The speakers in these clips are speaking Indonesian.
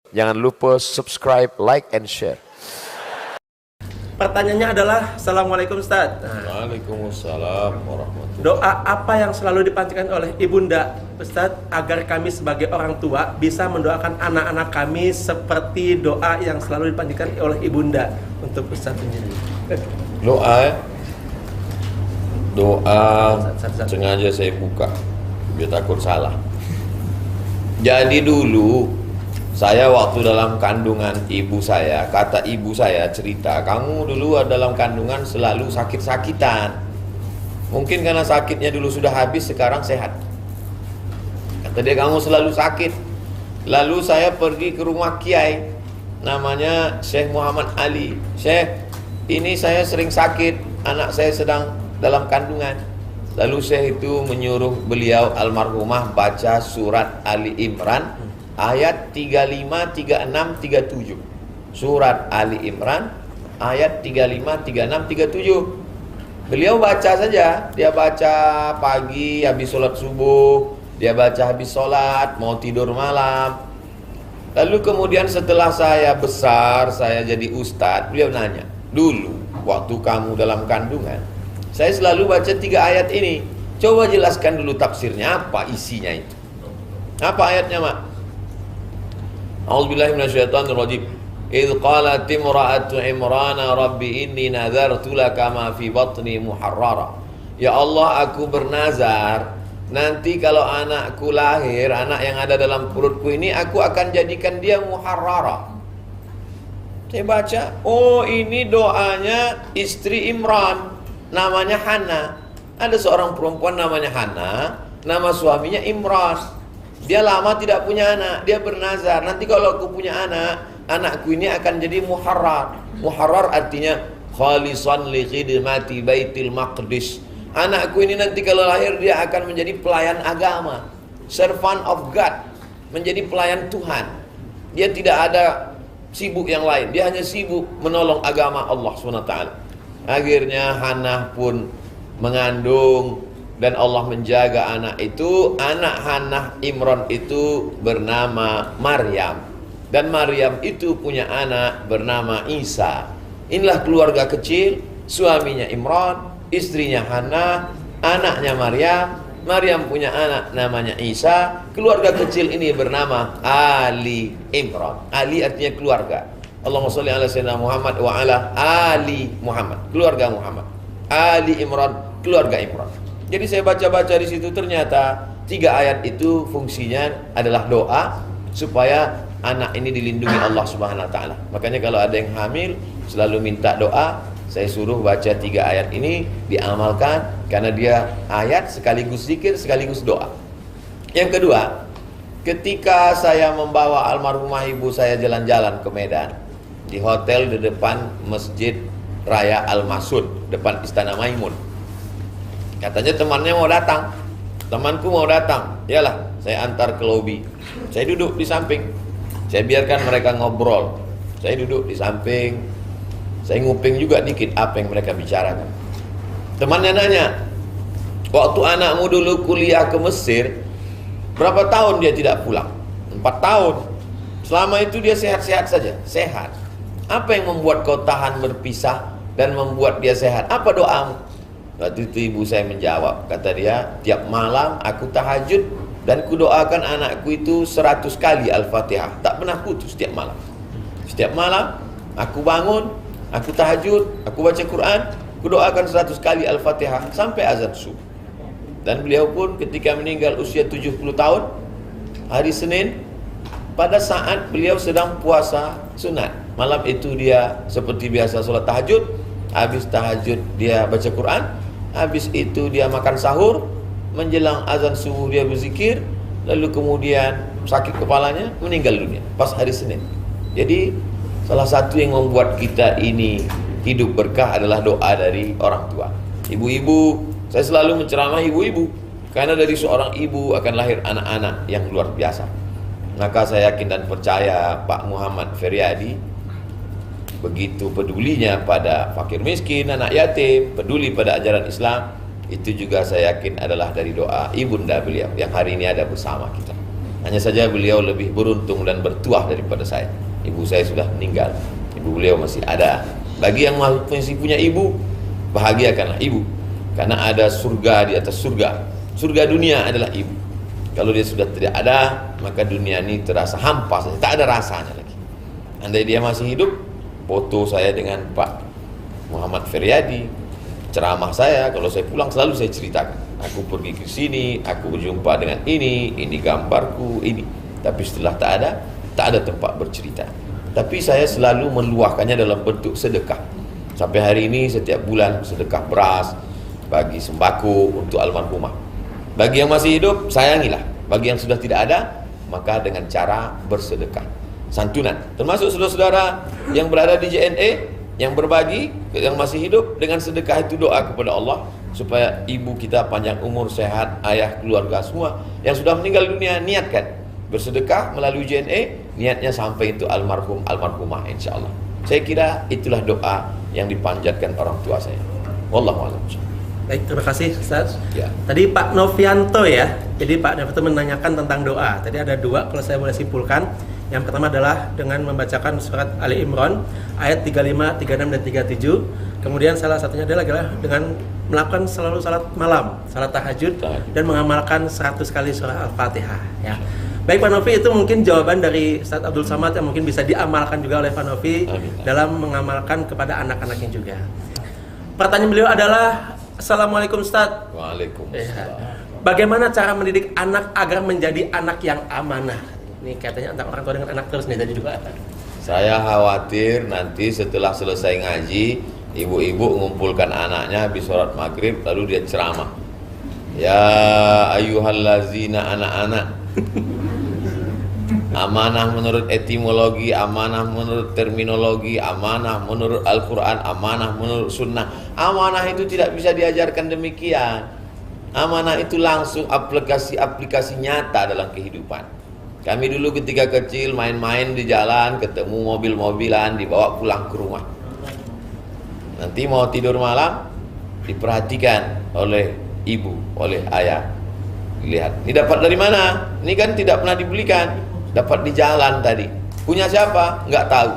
Jangan lupa subscribe, like, and share. Pertanyaannya adalah, Assalamualaikum Ustaz. Waalaikumsalam warahmatullahi. Doa apa yang selalu dipanjatkan oleh ibunda Ustaz agar kami sebagai orang tua bisa mendoakan anak-anak kami seperti doa yang selalu dipanjatkan oleh ibunda untuk Ustaz sendiri? Doa sengaja saya buka biar takut salah. Jadi dulu saya waktu dalam kandungan ibu saya, kata ibu saya cerita, kamu dulu dalam kandungan selalu sakit-sakitan. Mungkin karena sakitnya dulu sudah habis, sekarang sehat. Kata dia, kamu selalu sakit. Lalu saya pergi ke rumah kiai, namanya Syekh Muhammad Ali. Syekh, ini saya sering sakit, anak saya sedang dalam kandungan. Lalu Syekh itu menyuruh beliau almarhumah baca surat Ali Imran ayat 35, 36, 37. Surat Ali Imran ayat 35, 36, 37. Beliau baca saja. Dia baca pagi habis sholat subuh, dia baca habis sholat mau tidur malam. Lalu kemudian setelah saya besar, saya jadi ustadz, beliau nanya, dulu waktu kamu dalam kandungan saya selalu baca 3 ayat ini, coba jelaskan dulu tafsirnya, apa isinya itu, apa ayatnya mak? A'udzubillahi minasyaitonirrajim. Idz qalat imra'atu Imrana rabbi inni nadzartu laka ma fi batni muharrara. Ya Allah, aku bernazar nanti kalau anakku lahir, anak yang ada dalam perutku ini, aku akan jadikan dia muharrara. Saya baca, oh ini doanya istri Imran, namanya Hana. Ada seorang perempuan namanya Hana, nama suaminya Imran. Dia lama tidak punya anak, dia bernazar, nanti kalau aku punya anak, anakku ini akan jadi muharrar. Muharrar artinya khalisan li khidmati baitil maqdis. Anakku ini nanti kalau lahir dia akan menjadi pelayan agama, servant of God, menjadi pelayan Tuhan. Dia tidak ada sibuk yang lain, dia hanya sibuk menolong agama Allah SWT. Akhirnya Hana pun mengandung, dan Allah menjaga anak itu. Anak Hana Imran itu bernama Maryam, dan Maryam itu punya anak bernama Isa. Inilah keluarga kecil, suaminya Imran, istrinya Hana, anaknya Maryam. Maryam punya anak namanya Isa. Keluarga kecil ini bernama Ali Imran. Ali artinya keluarga. Allahumma sholli ala sayyidina Muhammad wa ala Ali Muhammad, keluarga Muhammad. Ali Imran, keluarga Imran. Jadi saya baca-baca di situ, ternyata 3 ayat itu fungsinya adalah doa supaya anak ini dilindungi Allah Subhanahu wa taala. Makanya kalau ada yang hamil selalu minta doa, saya suruh baca 3 ayat ini, diamalkan karena dia ayat sekaligus zikir sekaligus doa. Yang kedua, ketika saya membawa almarhumah ibu saya jalan-jalan ke Medan, di hotel di depan Masjid Raya Al-Masud, depan Istana Maimun. Katanya temannya mau datang, temanku mau datang, iyalah saya antar ke lobi. Saya duduk di samping, saya biarkan mereka ngobrol. Saya duduk di samping, saya nguping juga dikit apa yang mereka bicarakan. Temannya nanya, waktu anakmu dulu kuliah ke Mesir, berapa tahun dia tidak pulang? 4 tahun. Selama itu dia sehat-sehat saja, sehat. Apa yang membuat kau tahan berpisah dan membuat dia sehat? Apa doamu? Waktu itu ibu saya menjawab, kata dia, tiap malam aku tahajud dan kudoakan anakku itu 100 kali Al-Fatihah, tak pernah putus setiap malam. Setiap malam aku bangun, aku tahajud, aku baca Quran, kudoakan 100 kali Al-Fatihah sampai azan subuh. Dan beliau pun ketika meninggal usia 70 tahun, hari Senin, pada saat beliau sedang puasa sunat, malam itu dia seperti biasa sholat tahajud, habis tahajud dia baca Quran, habis itu dia makan sahur, menjelang azan subuh dia berzikir, lalu kemudian sakit kepalanya, meninggal dunia pas hari Senin. Jadi salah satu yang membuat kita ini hidup berkah adalah doa dari orang tua. Ibu-ibu, saya selalu menceramah ibu-ibu, karena dari seorang ibu akan lahir anak-anak yang luar biasa. Maka saya yakin dan percaya Pak Muhammad Feryadi begitu pedulinya pada fakir miskin, anak yatim, peduli pada ajaran Islam, itu juga saya yakin adalah dari doa ibunda beliau yang hari ini ada bersama kita. Hanya saja beliau lebih beruntung dan bertuah daripada saya. Ibu saya sudah meninggal, ibu beliau masih ada. Bagi yang masih punya ibu, bahagiakanlah ibu, karena ada surga di atas surga. Surga dunia adalah ibu. Kalau dia sudah tidak ada, maka dunia ini terasa hampa saja, tak ada rasanya lagi. Andai dia masih hidup, foto saya dengan Pak Muhammad Feryadi, ceramah saya, kalau saya pulang selalu saya ceritakan, aku pergi ke sini, aku berjumpa dengan ini gambarku, ini. Tapi setelah tak ada tempat bercerita. Tapi saya selalu meluahkannya dalam bentuk sedekah. Sampai hari ini setiap bulan sedekah beras, bagi sembako untuk almarhumah. Bagi yang masih hidup, sayangilah. Bagi yang sudah tidak ada, maka dengan cara bersedekah, santunan. Termasuk saudara-saudara yang berada di JNE, yang berbagi, yang masih hidup, dengan sedekah itu doa kepada Allah supaya ibu kita panjang umur, sehat, ayah, keluarga semua yang sudah meninggal dunia, niatkan bersedekah melalui JNE, niatnya sampai itu almarhum, almarhumah, insyaallah. Saya kira itulah doa yang dipanjatkan orang tua saya. Wallahu a'lam. Baik, terima kasih Ustaz. Ya. Tadi Pak Novianto ya. Jadi Pak Novianto menanyakan tentang doa. Tadi ada dua kalau saya boleh simpulkan. Yang pertama adalah dengan membacakan surat Ali Imran ayat 35, 36 dan 37. Kemudian salah satunya adalah dengan melakukan selalu salat malam, salat tahajud dan mengamalkan 100 kali surah Al-Fatihah ya. Baik Pak Novi, itu mungkin jawaban dari Ustaz Abdul Samad yang mungkin bisa diamalkan juga oleh Pak Novi dalam mengamalkan kepada anak-anaknya juga. Pertanyaan beliau adalah, Assalamualaikum Ustaz. Waalaikumsalam. Ya. Bagaimana cara mendidik anak agar menjadi anak yang amanah? Ini katanya antara orang tua dengan anak terus nih tadi juga. Saya khawatir nanti setelah selesai ngaji, ibu-ibu mengumpulkan anaknya habis sholat maghrib, lalu dia ceramah. Ya ayyuhallazina, anak-anak. Amanah menurut etimologi, amanah menurut terminologi, amanah menurut Al-Quran, amanah menurut sunnah. Amanah itu tidak bisa diajarkan demikian. Amanah itu langsung aplikasi-aplikasi nyata dalam kehidupan. Kami dulu ketika kecil main-main di jalan, ketemu mobil-mobilan, dibawa pulang ke rumah. Nanti mau tidur malam, diperhatikan oleh ibu, oleh ayah. Lihat, ini dapat dari mana? Ini kan tidak pernah dibelikan, dapat di jalan tadi. Punya siapa? Nggak tahu.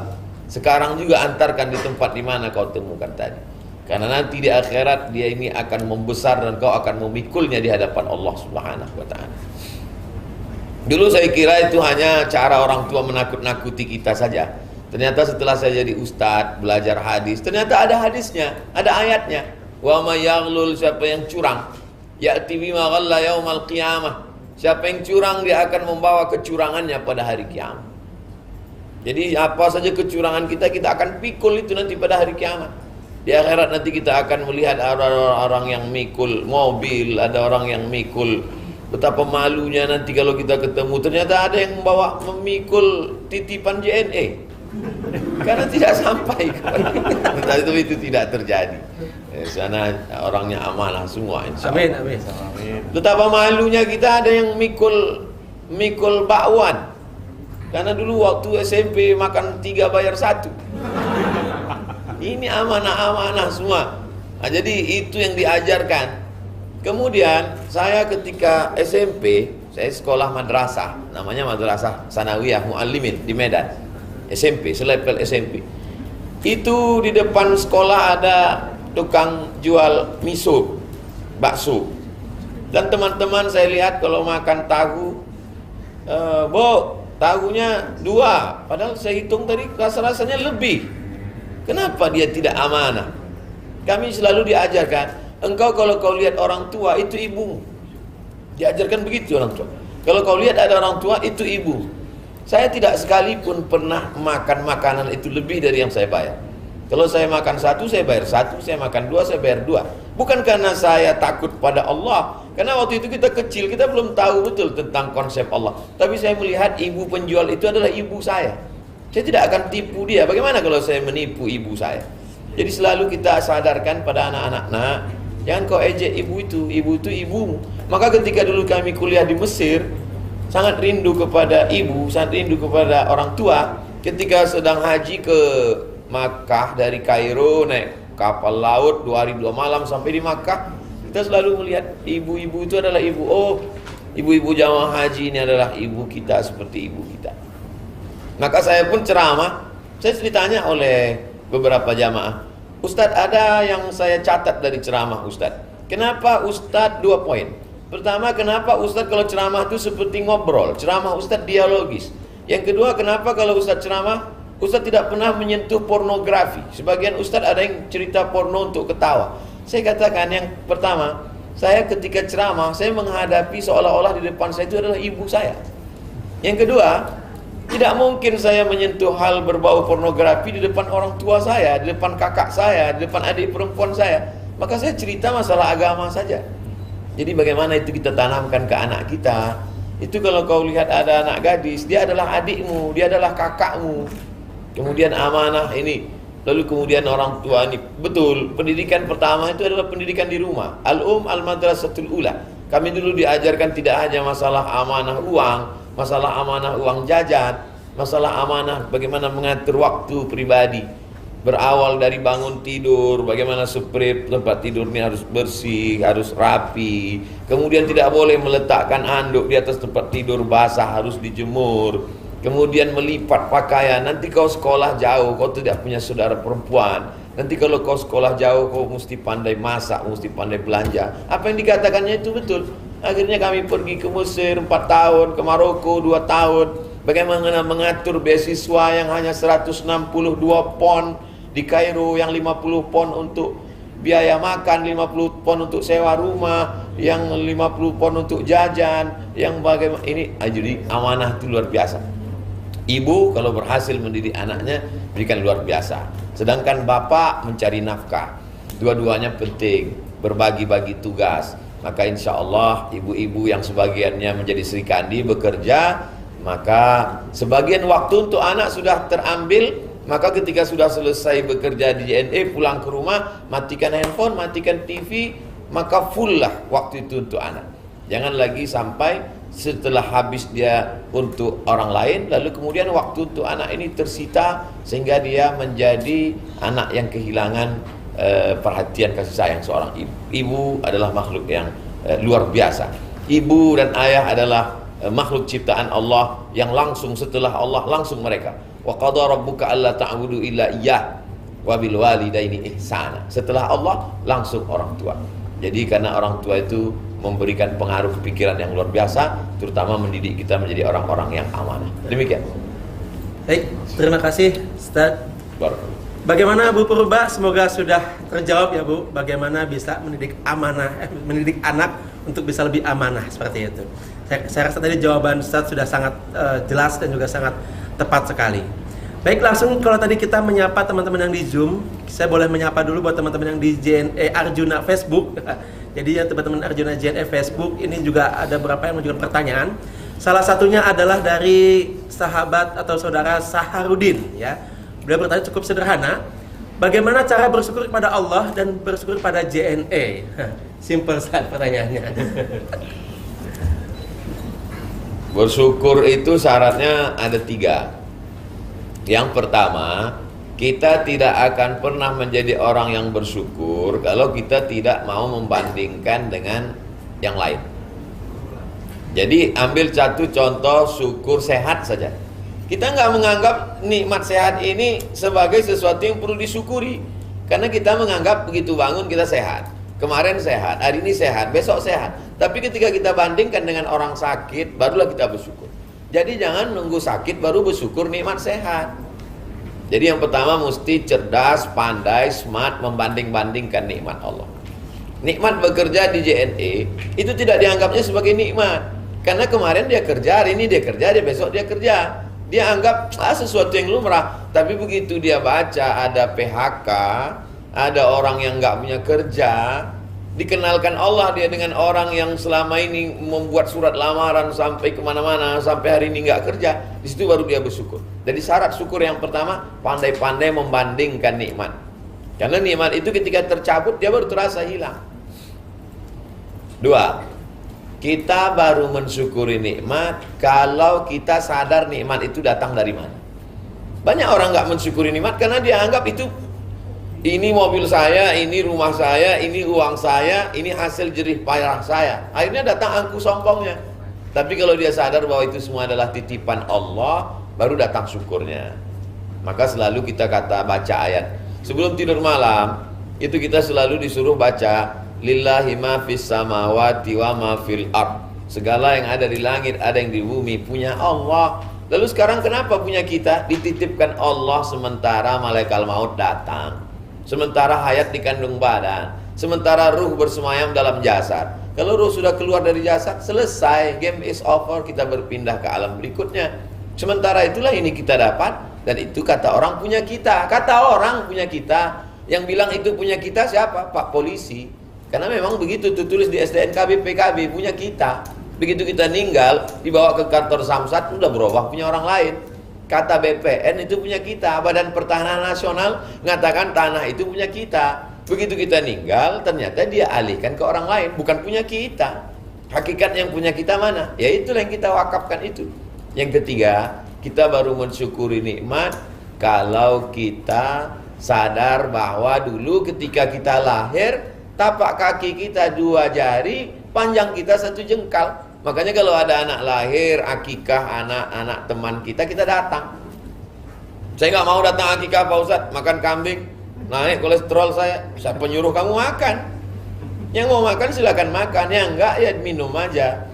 Sekarang juga antarkan di tempat di mana kau temukan tadi. Karena nanti di akhirat dia ini akan membesar dan kau akan memikulnya di hadapan Allah Subhanahu wa ta'ala. Dulu saya kira itu hanya cara orang tua menakut-nakuti kita saja. Ternyata setelah saya jadi ustadz, belajar hadis, ternyata ada hadisnya, ada ayatnya. Wa may yaghlul, siapa yang curang, ya'ti bima ghalla yaumal qiyamah. Siapa yang curang, dia akan membawa kecurangannya pada hari kiamat. Jadi apa saja kecurangan kita, kita akan pikul itu nanti pada hari kiamat. Di akhirat nanti kita akan melihat orang-orang yang mikul mobil, ada orang yang mikul. Betapa malunya nanti kalau kita ketemu, ternyata ada yang memikul titipan JNE. Karena tidak sampai kepada kita. Itu tidak terjadi. Sana orangnya amanah semua, insya Allah. Amin. Betapa malunya kita ada yang mikul bakwan. Karena dulu waktu SMP makan 3 bayar 1. Ini amanah-amanah semua. Nah, jadi itu yang diajarkan. Kemudian saya ketika SMP, saya sekolah madrasah, namanya Madrasah Sanawiyah Muallimin di Medan. SMP, selepel SMP. Itu di depan sekolah ada tukang jual miso, bakso. Dan teman-teman saya lihat kalau makan tahu, Bu, tahunya 2. Padahal saya hitung tadi rasa-rasanya lebih. Kenapa dia tidak amanah? Kami selalu diajarkan, engkau kalau kau lihat orang tua itu ibumu. Diajarkan begitu orang tua. Kalau kau lihat ada orang tua itu ibu. Saya tidak sekalipun pernah makan makanan itu lebih dari yang saya bayar. Kalau saya makan 1, saya bayar 1. Saya makan 2, saya bayar 2. Bukan karena saya takut pada Allah. Karena waktu itu kita kecil, kita belum tahu betul tentang konsep Allah. Tapi saya melihat ibu penjual itu adalah ibu saya. Saya tidak akan tipu dia. Bagaimana kalau saya menipu ibu saya? Jadi selalu kita sadarkan pada anak-anak, nah, jangan kau ejek ibu itu ibumu. Maka ketika dulu kami kuliah di Mesir, sangat rindu kepada ibu, sangat rindu kepada orang tua. Ketika sedang haji ke Makkah dari Kairo, naik kapal laut 2 hari 2 malam sampai di Makkah, kita selalu melihat ibu-ibu itu adalah ibu. Oh, Ibu-ibu jamaah haji ini adalah ibu kita seperti ibu kita. Maka saya pun ceramah, saya ditanya oleh beberapa jamaah, Ustadz, ada yang saya catat dari ceramah Ustadz. Kenapa Ustadz 2 poin? Pertama, kenapa Ustadz kalau ceramah itu seperti ngobrol? Ceramah Ustadz dialogis. Yang kedua, kenapa kalau Ustadz ceramah, Ustadz tidak pernah menyentuh pornografi? Sebagian Ustadz ada yang cerita porno untuk ketawa. Saya katakan yang pertama, saya ketika ceramah, saya menghadapi seolah-olah di depan saya itu adalah ibu saya. Yang kedua, tidak mungkin saya menyentuh hal berbau pornografi di depan orang tua saya, di depan kakak saya, di depan adik perempuan saya. Maka saya cerita masalah agama saja. Jadi bagaimana itu kita tanamkan ke anak kita. Itu kalau kau lihat ada anak gadis, dia adalah adikmu, dia adalah kakakmu. Kemudian amanah ini. Lalu kemudian orang tua ini, betul, pendidikan pertama itu adalah pendidikan di rumah. Al-madrasatul ula. Kami dulu diajarkan tidak hanya masalah amanah uang, masalah amanah uang jajan, masalah amanah bagaimana mengatur waktu pribadi. Berawal dari bangun tidur, bagaimana spray tempat tidur ini harus bersih, harus rapi. Kemudian tidak boleh meletakkan anduk di atas tempat tidur basah, harus dijemur. Kemudian melipat pakaian. Nanti kau sekolah jauh, kau tidak punya saudara perempuan. Nanti kalau kau sekolah jauh, kau mesti pandai masak, mesti pandai belanja. Apa yang dikatakannya itu betul. Akhirnya kami pergi ke Mesir 4 tahun, ke Maroko 2 tahun. Bagaimana mengatur beasiswa yang hanya 162 pon, di Kairo yang 50 pon untuk biaya makan, 50 pon untuk sewa rumah, yang 50 pon untuk jajan, yang bagaimana ini. Jadi amanah itu luar biasa. Ibu kalau berhasil mendidik anaknya berikan luar biasa. Sedangkan bapak mencari nafkah. Dua-duanya penting, berbagi-bagi tugas. Maka insya Allah ibu-ibu yang sebagiannya menjadi Sri Kandi bekerja, maka sebagian waktu untuk anak sudah terambil. Maka ketika sudah selesai bekerja di JNE, pulang ke rumah, matikan handphone, matikan TV, maka full lah waktu itu untuk anak. Jangan lagi sampai setelah habis dia untuk orang lain, lalu kemudian waktu untuk anak ini tersita, sehingga dia menjadi anak yang kehilangan perhatian kasih sayang seorang ibu. Ibu adalah makhluk yang luar biasa. Ibu dan ayah adalah makhluk ciptaan Allah yang langsung setelah Allah langsung mereka. Wa qadha rabbuka alla ta'budu illa iyyah wa bil walidaini ihsana. Setelah Allah langsung orang tua. Jadi karena orang tua itu memberikan pengaruh pikiran yang luar biasa, terutama mendidik kita menjadi orang-orang yang amanah. Demikian. Baik, terima kasih Ustaz. Bagaimana Bu Purba? Semoga sudah terjawab ya Bu, bagaimana bisa mendidik amanah, mendidik anak untuk bisa lebih amanah seperti itu. Saya rasa tadi jawaban Ustaz sudah sangat jelas dan juga sangat tepat sekali. Baik, langsung kalau tadi kita menyapa teman-teman yang di Zoom, saya boleh menyapa dulu buat teman-teman yang di JNE Arjuna Facebook. Jadi ya teman-teman Arjuna JNE Facebook ini juga ada beberapa yang mengajukan pertanyaan. Salah satunya adalah dari sahabat atau saudara Saharudin ya. Beliau bertanya cukup sederhana, bagaimana cara bersyukur kepada Allah dan bersyukur pada JNE? Simple saja pertanyaannya. Bersyukur itu syaratnya ada 3. Yang pertama, kita tidak akan pernah menjadi orang yang bersyukur kalau kita tidak mau membandingkan dengan yang lain. Jadi ambil satu contoh syukur sehat saja. Kita nggak menganggap nikmat sehat ini sebagai sesuatu yang perlu disyukuri, karena kita menganggap begitu bangun kita sehat. Kemarin sehat, hari ini sehat, besok sehat. Tapi ketika kita bandingkan dengan orang sakit, barulah kita bersyukur. Jadi jangan nunggu sakit baru bersyukur nikmat sehat. Jadi yang pertama mesti cerdas, pandai, smart membanding-bandingkan nikmat Allah. Nikmat bekerja di JNE itu tidak dianggapnya sebagai nikmat, karena kemarin dia kerja, hari ini dia kerja, dia besok dia kerja. Dia anggap sesuatu yang lumrah. Tapi begitu dia baca ada PHK, ada orang yang nggak punya kerja, dikenalkan Allah dia dengan orang yang selama ini membuat surat lamaran sampai kemana-mana, sampai hari ini nggak kerja. Di situ baru dia bersyukur. Jadi syarat syukur yang pertama, pandai-pandai membandingkan nikmat. Karena nikmat itu ketika tercabut dia baru terasa hilang. 2, kita baru mensyukuri nikmat kalau kita sadar nikmat itu datang dari mana. Banyak orang nggak mensyukuri nikmat karena dia anggap itu, ini mobil saya, ini rumah saya, ini uang saya, ini hasil jerih payah saya. Akhirnya datang angku sombongnya. Tapi kalau dia sadar bahwa itu semua adalah titipan Allah, baru datang syukurnya. Maka selalu kita baca ayat sebelum tidur malam, itu kita selalu disuruh baca lillahi ma fis samawati wa ma fil ard. Segala yang ada di langit, ada yang di bumi punya Allah. Lalu sekarang kenapa punya kita? Dititipkan Allah sementara malaikat maut datang, sementara hayat di kandung badan, sementara ruh bersemayam dalam jasad. Kalau ruh sudah keluar dari jasad, selesai, game is over, kita berpindah ke alam berikutnya. Sementara itulah ini kita dapat, dan itu kata orang punya kita. Kata orang punya kita. Yang bilang itu punya kita siapa? Pak Polisi. Karena memang begitu tulis di STNK PKB punya kita. Begitu kita meninggal, dibawa ke kantor Samsat, sudah berubah punya orang lain. Kata BPN itu punya kita. Badan Pertahanan Nasional mengatakan tanah itu punya kita. Begitu kita meninggal, ternyata dia alihkan ke orang lain, bukan punya kita. Hakikat yang punya kita mana? Ya itulah yang kita wakafkan itu. Yang ketiga, kita baru mensyukuri nikmat kalau kita sadar bahwa dulu ketika kita lahir, tapak kaki kita 2 jari, panjang kita 1 jengkal. Makanya kalau ada anak lahir, akikah anak-anak teman kita, kita datang. Saya nggak mau datang akikah Pak Ustadz, makan kambing, naik kolesterol saya. Siapa nyuruh kamu makan? Yang mau makan silakan makan, yang enggak ya minum aja.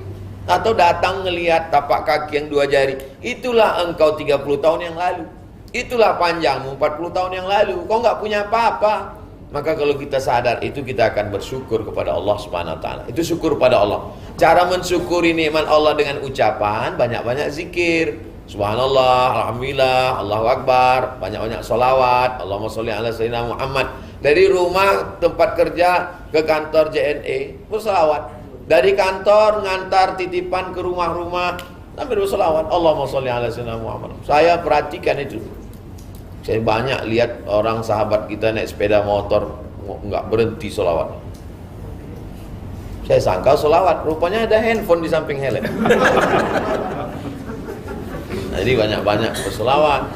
Atau datang ngelihat tapak kaki yang 2 jari. Itulah engkau 30 tahun yang lalu. Itulah panjangmu 40 tahun yang lalu. Kau nggak punya apa-apa. Maka kalau kita sadar itu, kita akan bersyukur kepada Allah Subhanahu wa taala. Itu syukur pada Allah. Cara mensyukuri nikmat Allah dengan ucapan banyak-banyak zikir. Subhanallah, alhamdulillah, Allahu akbar, banyak-banyak solawat, Allahumma sholli ala sayyidina Muhammad. Dari rumah tempat kerja ke kantor JNE bersolawat. Dari kantor ngantar titipan ke rumah-rumah sambil bersolawat, Allahumma sholli ala sayyidina Muhammad. Saya perhatikan itu. Saya banyak lihat orang sahabat kita naik sepeda motor nggak berhenti solawat. Saya sangka solawat, rupanya ada handphone di samping helm. Jadi banyak-banyak bersolawat,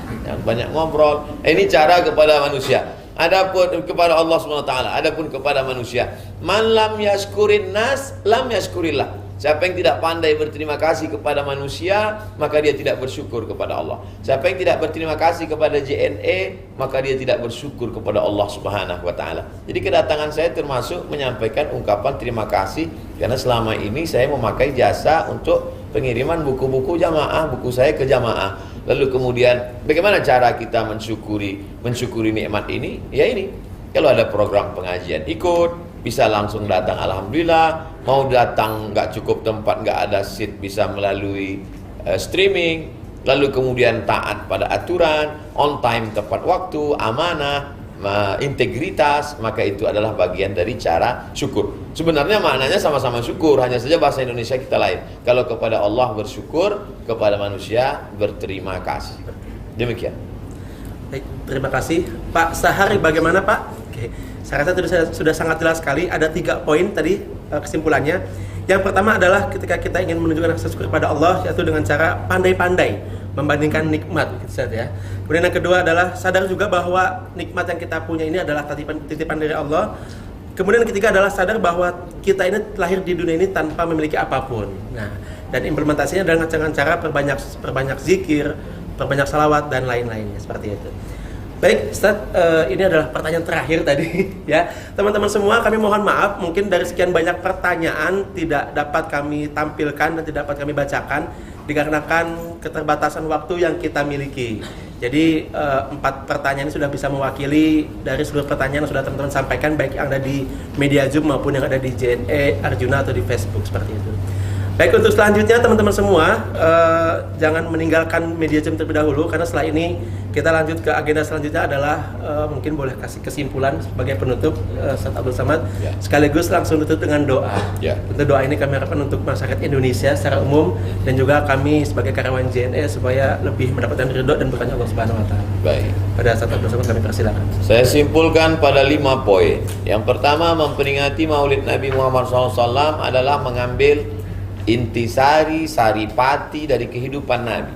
banyak ngobrol. Ini cara kepada manusia. Adapun kepada Allah SWT, adapun kepada manusia, man lam yaskurin nas lam yaskurillah. Siapa yang tidak pandai berterima kasih kepada manusia, maka dia tidak bersyukur kepada Allah. Siapa yang tidak berterima kasih kepada JNE, maka dia tidak bersyukur kepada Allah Subhanahu wa taala. Jadi kedatangan saya termasuk menyampaikan ungkapan terima kasih, karena selama ini saya memakai jasa untuk pengiriman buku-buku jamaah, buku saya ke jamaah. Lalu kemudian bagaimana cara kita mensyukuri nikmat ini? Ya ini, kalau ada program pengajian ikut, bisa langsung datang, alhamdulillah. Mau datang nggak cukup tempat, nggak ada seat, bisa melalui streaming. Lalu kemudian taat pada aturan, on time tepat waktu, amanah, integritas, maka itu adalah bagian dari cara syukur. Sebenarnya maknanya sama-sama syukur, hanya saja bahasa Indonesia kita lain. Kalau kepada Allah bersyukur, kepada manusia berterima kasih. Demikian. Baik, terima kasih Pak Sahari. Bagaimana Pak? Oke, saya rasa sudah sangat jelas sekali. Ada 3 poin tadi kesimpulannya. Yang pertama adalah ketika kita ingin menunjukkan rasa syukur kepada Allah, yaitu dengan cara pandai-pandai membandingkan nikmat, gitu ya. Kemudian yang kedua adalah sadar juga bahwa nikmat yang kita punya ini adalah titipan dari Allah. Kemudian yang ketiga adalah sadar bahwa kita ini lahir di dunia ini tanpa memiliki apapun. Nah, dan implementasinya adalah dengan cara perbanyak zikir, perbanyak salawat dan lain-lainnya seperti itu. Baik, Ustaz, ini adalah pertanyaan terakhir tadi ya. Teman-teman semua, kami mohon maaf mungkin dari sekian banyak pertanyaan tidak dapat kami tampilkan dan tidak dapat kami bacakan dikarenakan keterbatasan waktu yang kita miliki. Jadi 4 pertanyaan ini sudah bisa mewakili dari seluruh pertanyaan yang sudah teman-teman sampaikan, baik yang ada di media Zoom maupun yang ada di JNE, Arjuna atau di Facebook seperti itu. Baik, untuk selanjutnya teman-teman semua jangan meninggalkan media Zoom terlebih dahulu, karena setelah ini kita lanjut ke agenda selanjutnya adalah mungkin boleh kasih kesimpulan sebagai penutup Ustaz Abdul Samad ya. Sekaligus langsung tutup dengan doa ya. Tentu doa ini kami harapkan untuk masyarakat Indonesia secara umum dan juga kami sebagai karyawan JNE supaya lebih mendapatkan ridho dan berkahnya Allah Subhanahu wa taala. Baik. Pada Ustaz Abdul Samad kami persilakan. Saya simpulkan pada 5 poin. Yang pertama, memperingati Maulid Nabi Muhammad SAW adalah mengambil intisari saripati dari kehidupan Nabi.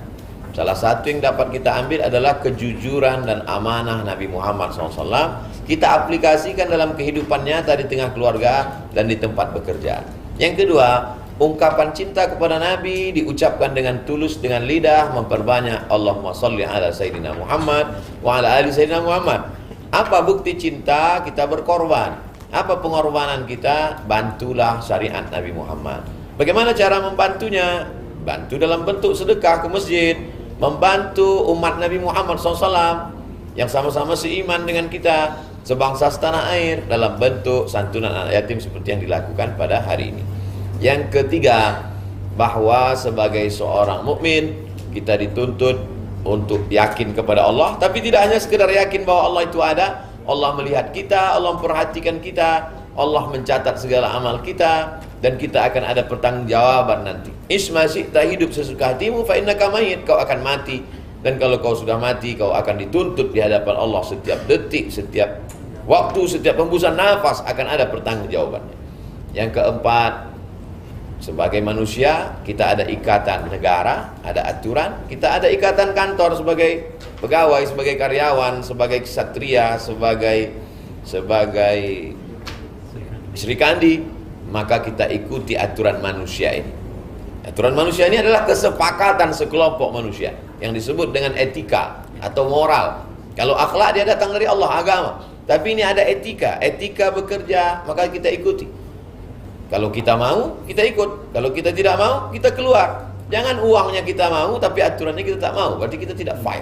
Salah satu yang dapat kita ambil adalah kejujuran dan amanah Nabi Muhammad SAW. Kita aplikasikan dalam kehidupan nyata di tengah keluarga dan di tempat bekerja. Yang kedua, ungkapan cinta kepada Nabi diucapkan dengan tulus dengan lidah, memperbanyak Allahumma sholli ala Sayyidina Muhammad wa ala ali Sayyidina Muhammad. Apa bukti cinta? Kita berkorban. Apa pengorbanan kita? Bantulah syariat Nabi Muhammad. Bagaimana cara membantunya? Bantu dalam bentuk sedekah ke masjid, membantu umat Nabi Muhammad SAW yang sama-sama seiman dengan kita, sebangsa setanah air, dalam bentuk santunan anak yatim seperti yang dilakukan pada hari ini. Yang ketiga, bahwa sebagai seorang mukmin kita dituntut untuk yakin kepada Allah, tapi tidak hanya sekedar yakin bahwa Allah itu ada. Allah melihat kita, Allah memperhatikan kita, Allah mencatat segala amal kita, dan kita akan ada pertanggungjawaban nanti. Isma syi'ta, hidup sesuka hatimu, fa innaka mayyit, kau akan mati, dan kalau kau sudah mati kau akan dituntut di hadapan Allah setiap detik, setiap waktu, setiap hembusan nafas akan ada pertanggungjawabannya. Yang keempat, sebagai manusia kita ada ikatan negara, ada aturan, kita ada ikatan kantor sebagai pegawai, sebagai karyawan, sebagai ksatria, sebagai Sri Kandi, maka kita ikuti aturan manusia ini. Aturan manusia ini adalah kesepakatan sekelompok manusia yang disebut dengan etika atau moral. Kalau akhlak dia datang dari Allah, agama, tapi ini ada etika, etika bekerja, maka kita ikuti. Kalau kita mau, kita ikut. Kalau kita tidak mau, kita keluar. Jangan uangnya kita mau, tapi aturannya kita tak mau. Berarti kita tidak fair.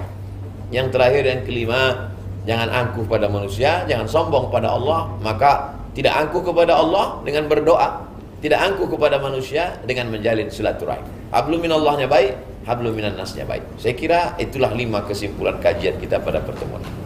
Yang terakhir, yang kelima, jangan angkuh pada manusia, jangan sombong pada Allah. Maka tidak angkuh kepada Allah dengan berdoa, tidak angkuh kepada manusia dengan menjalin silaturahim. Hablum minallahnya baik, hablum minan nasnya baik. Saya kira itulah 5 kesimpulan kajian kita pada pertemuan ini.